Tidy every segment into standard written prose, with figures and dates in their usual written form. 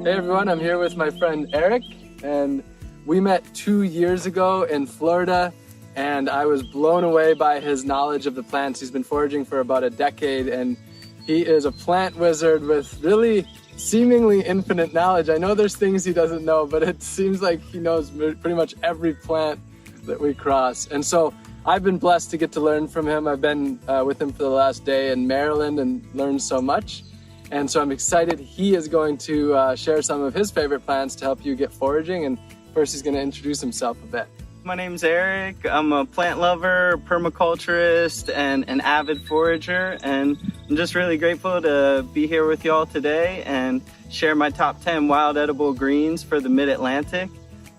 Hey everyone, I'm here with my friend Eric, and we met 2 years ago in Florida, and I was blown away by his knowledge of the plants. He's been foraging for about a decade, and he is a plant wizard with really seemingly infinite knowledge. I know there's things he doesn't know, but it seems like he knows pretty much every plant that we cross. And so I've been blessed to get to learn from him. I've been with him for the last day in Maryland and learned so much. And so I'm excited. He is going to share some of his favorite plants to help you get foraging. And first he's going to introduce himself a bit. My name's Eric. I'm a plant lover, permaculturist, and an avid forager. And I'm just really grateful to be here with y'all today and share my top 10 wild edible greens for the Mid-Atlantic.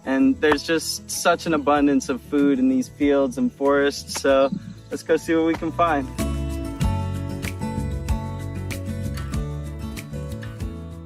And there's just such an abundance of food in these fields and forests. So let's go see what we can find.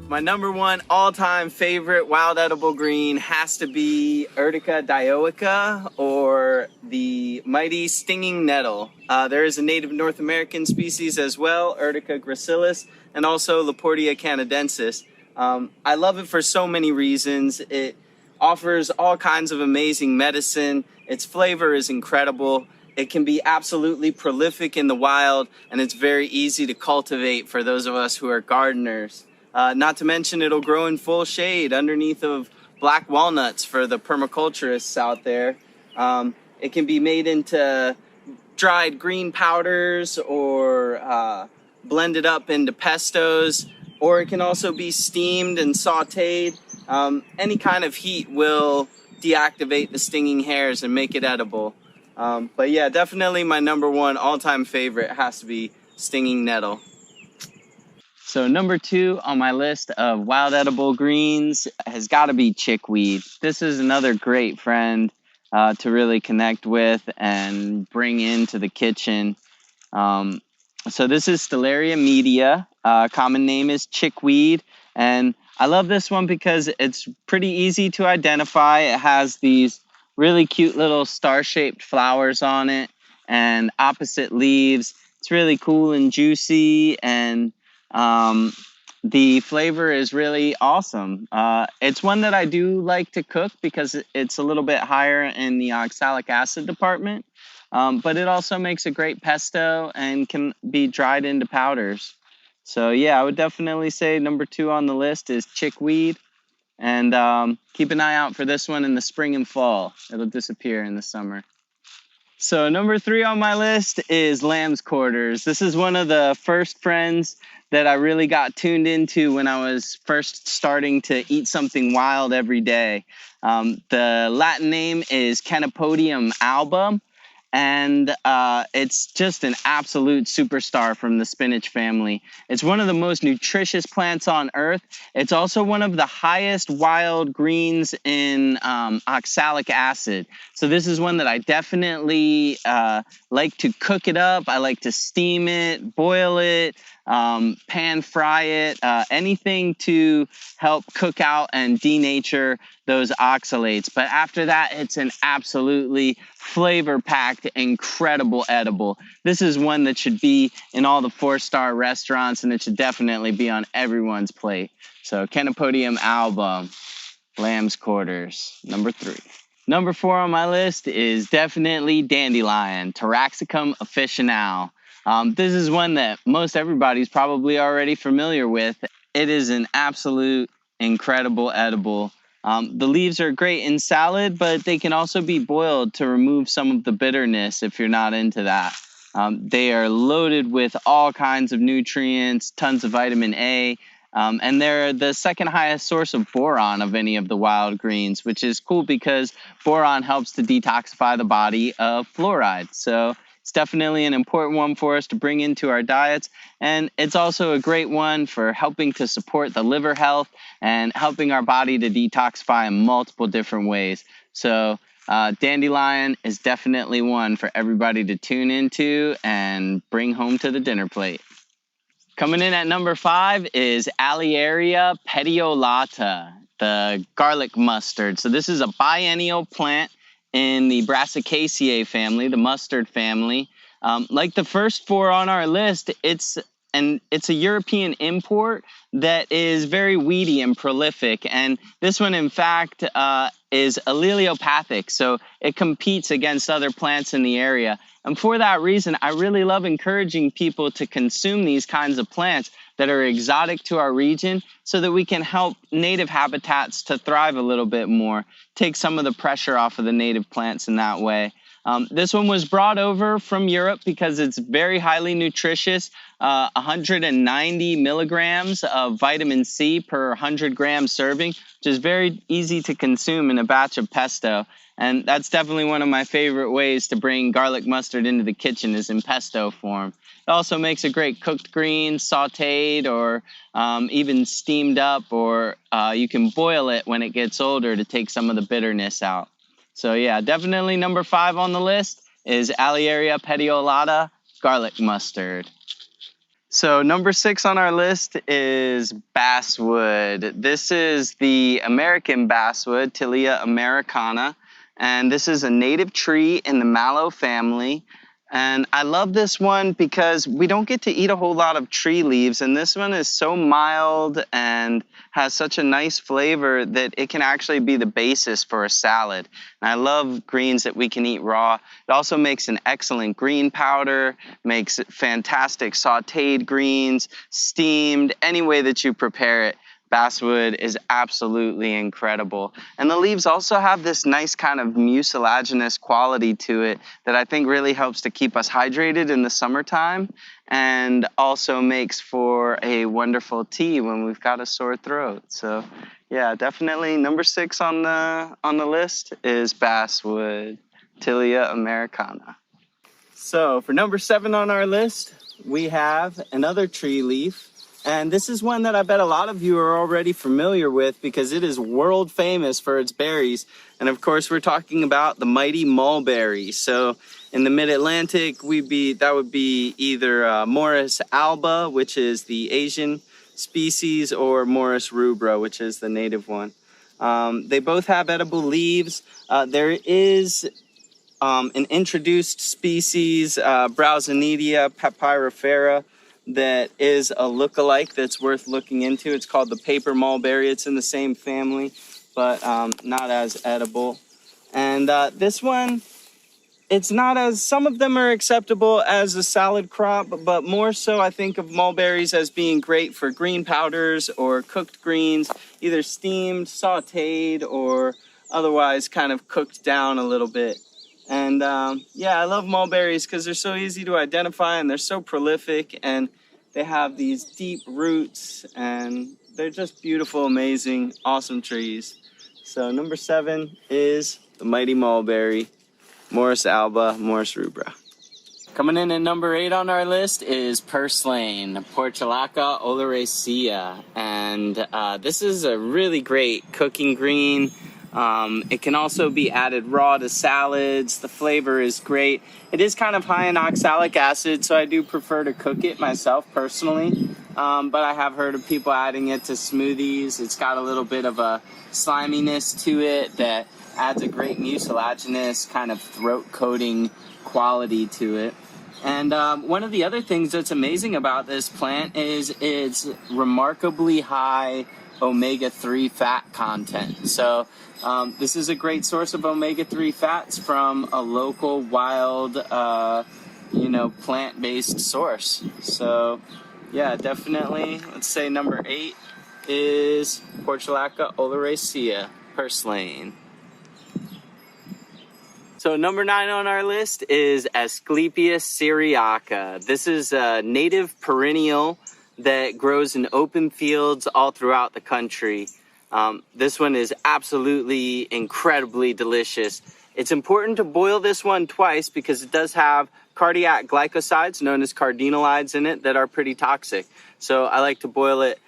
My number one all-time favorite wild edible green has to be Urtica dioica, or the mighty stinging nettle. There is a native North American species as well, Urtica gracilis, and also Laportia canadensis. I love it for so many reasons. It offers all kinds of amazing medicine. Its flavor is incredible. It can be absolutely prolific in the wild, and it's very easy to cultivate for those of us who are gardeners. Not to mention it'll grow in full shade underneath of black walnuts for the permaculturists out there. It can be made into dried green powders or blended up into pestos, or it can also be steamed and sauteed. Any kind of heat will deactivate the stinging hairs and make it edible. But yeah, definitely my number one all-time favorite has to be stinging nettle. So number two on my list of wild edible greens has got to be chickweed. This is another great friend to really connect with and bring into the kitchen. So this is Stellaria media. Common name is chickweed. And I love this one because it's pretty easy to identify. It has these really cute little star-shaped flowers on it and opposite leaves. It's really cool and juicy, and the flavor is really awesome. It's one that I do like to cook because it's a little bit higher in the oxalic acid department, but it also makes a great pesto and can be dried into powders. So yeah, I would definitely say number two on the list is chickweed, and keep an eye out for this one in the spring and fall. It'll disappear in the summer. So number three on my list is lamb's quarters. This is one of the first friends that I really got tuned into when I was first starting to eat something wild every day. The Latin name is Chenopodium alba, and it's just an absolute superstar from the spinach family. It's one of the most nutritious plants on earth. It's also one of the highest wild greens in oxalic acid. So this is one that I definitely like to cook it up. I like to steam it, boil it, pan fry it, anything to help cook out and denature those oxalates. But after that, it's an absolutely flavor-packed, incredible edible. This is one that should be in all the 4-star restaurants, and it should definitely be on everyone's plate. So Chenopodium alba, lamb's quarters, number three. Number four on my list is definitely dandelion, Taraxacum officinale. This is one that most everybody's probably already familiar with. It is an absolute incredible edible. The leaves are great in salad, but they can also be boiled to remove some of the bitterness if you're not into that. They are loaded with all kinds of nutrients, tons of vitamin A, and they're the second highest source of boron of any of the wild greens, which is cool because boron helps to detoxify the body of fluoride. So it's definitely an important one for us to bring into our diets, and it's also a great one for helping to support the liver health and helping our body to detoxify in multiple different ways. So dandelion is definitely one for everybody to tune into and bring home to the dinner plate. Coming in at number 5 is Alliaria petiolata, the garlic mustard. So this is a biennial plant in the Brassicaceae family, the mustard family. Like the first 4 on our list, it's and it's a European import that is very weedy and prolific. And this one, in fact, is alleliopathic, so it competes against other plants in the area. And for that reason, I really love encouraging people to consume these kinds of plants that are exotic to our region so that we can help native habitats to thrive a little bit more, take some of the pressure off of the native plants in that way. This one was brought over from Europe because it's very highly nutritious, 190 milligrams of vitamin C per 100 gram serving, which is very easy to consume in a batch of pesto. And that's definitely one of my favorite ways to bring garlic mustard into the kitchen is in pesto form. It also makes a great cooked green, sauteed, or even steamed up, or you can boil it when it gets older to take some of the bitterness out. So yeah, definitely number 5 on the list is Alliaria petiolata garlic mustard. So number 6 on our list is basswood. This is the American basswood, Tilia americana, and this is a native tree in the mallow family. And I love this one because we don't get to eat a whole lot of tree leaves, and this one is so mild and has such a nice flavor that it can actually be the basis for a salad. And I love greens that we can eat raw. It also makes an excellent green powder, makes fantastic sauteed greens, steamed, any way that you prepare it. Basswood is absolutely incredible. And the leaves also have this nice kind of mucilaginous quality to it that I think really helps to keep us hydrated in the summertime and also makes for a wonderful tea when we've got a sore throat. So yeah, definitely number 6 on the list is basswood, Tilia americana. So for number 7 on our list, we have another tree leaf. And this is one that I bet a lot of you are already familiar with because it is world famous for its berries. And of course, we're talking about the mighty mulberry. So in the mid-Atlantic, that would be either Morus alba, which is the Asian species, or Morus rubra, which is the native one. They both have edible leaves. There is an introduced species, Browsonidia papyrifera, that is a look-alike that's worth looking into. It's called the paper mulberry. It's in the same family, but not as edible. And this one, it's not as, some of them are acceptable as a salad crop, but more so I think of mulberries as being great for green powders or cooked greens, either steamed, sauteed, or otherwise kind of cooked down a little bit. And yeah, I love mulberries because they're so easy to identify and they're so prolific and they have these deep roots and they're just beautiful, amazing, awesome trees. So number 7 is the mighty mulberry, Morus alba, Morus rubra. Coming in at number 8 on our list is purslane, Portulaca oleracea. And this is a really great cooking green. It can also be added raw to salads. The flavor is great. It is kind of high in oxalic acid, so I do prefer to cook it myself personally. But I have heard of people adding it to smoothies. It's got a little bit of a sliminess to it that adds a great mucilaginous kind of throat coating quality to it. And one of the other things that's amazing about this plant is its remarkably high omega-3 fat content. So this is a great source of omega-3 fats from a local wild, plant-based source. So yeah, definitely, let's say number 8 is Portulaca oleracea, purslane. So number 9 on our list is Asclepias syriaca. This is a native perennial that grows in open fields all throughout the country. This one is absolutely incredibly delicious. It's important to boil this one twice because it does have cardiac glycosides known as cardinalides in it that are pretty toxic. So I like to boil it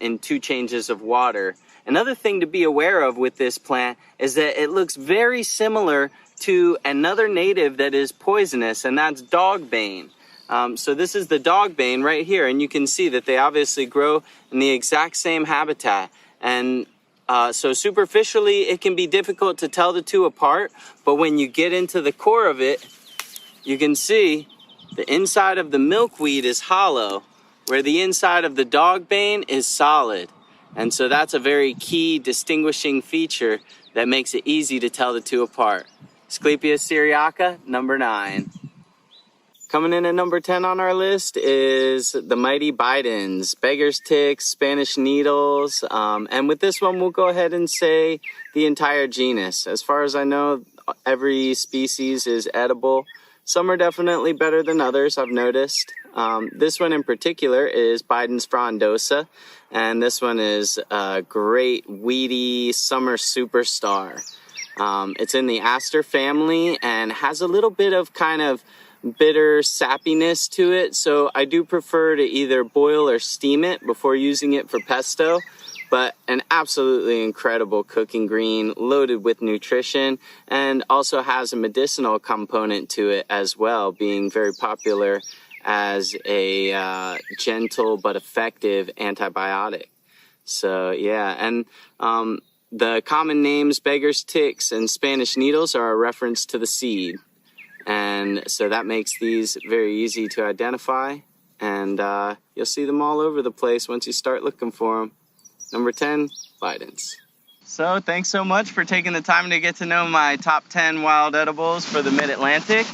in 2 changes of water. Another thing to be aware of with this plant is that it looks very similar to another native that is poisonous, and that's dogbane. So this is the dogbane right here, and you can see that they obviously grow in the exact same habitat. And so superficially, it can be difficult to tell the two apart, but when you get into the core of it, you can see the inside of the milkweed is hollow, where the inside of the dog bane is solid. And so that's a very key distinguishing feature that makes it easy to tell the two apart. Asclepias syriaca, number 9. Coming in at number 10 on our list is the mighty Bidens, beggar's ticks, Spanish needles, and with this one we'll go ahead and say the entire genus. As far as I know, every species is edible. Some are definitely better than others, I've noticed. This one in particular is Bidens frondosa, and this one is a great weedy summer superstar. It's in the aster family and has a little bit of kind of bitter sappiness to it, so I do prefer to either boil or steam it before using it for pesto. But an absolutely incredible cooking green, loaded with nutrition, and also has a medicinal component to it as well, being very popular as a gentle but effective antibiotic. So yeah, and the common names beggar's ticks and Spanish needles are a reference to the seed. And so that makes these very easy to identify, and you'll see them all over the place once you start looking for them. Number 10, Bidens. So thanks so much for taking the time to get to know my top 10 wild edibles for the Mid-Atlantic.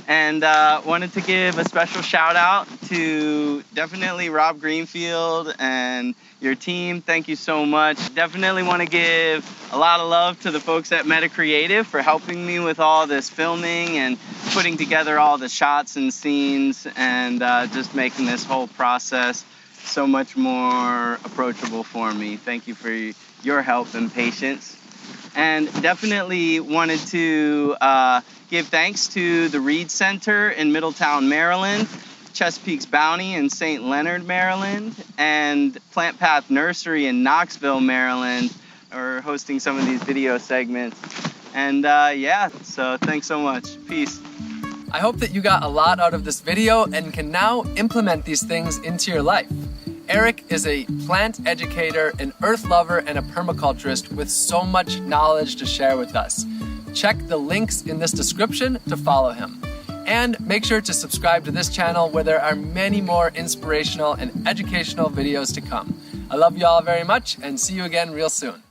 And wanted to give a special shout out to definitely Rob Greenfield and your team. Thank you so much. Definitely want to give a lot of love to the folks at Meta Creative for helping me with all this filming and putting together all the shots and scenes, and just making this whole process so much more approachable for me. Thank you for your help and patience. And definitely wanted to give thanks to the Reed Center in Middletown, Maryland, Chesapeake's Bounty in St. Leonard, Maryland, and Plant Path Nursery in Knoxville, Maryland, are hosting some of these video segments. And yeah, so thanks so much. Peace. I hope that you got a lot out of this video and can now implement these things into your life. Eric is a plant educator, an earth lover, and a permaculturist with so much knowledge to share with us. Check the links in this description to follow him. And make sure to subscribe to this channel where there are many more inspirational and educational videos to come. I love you all very much and see you again real soon.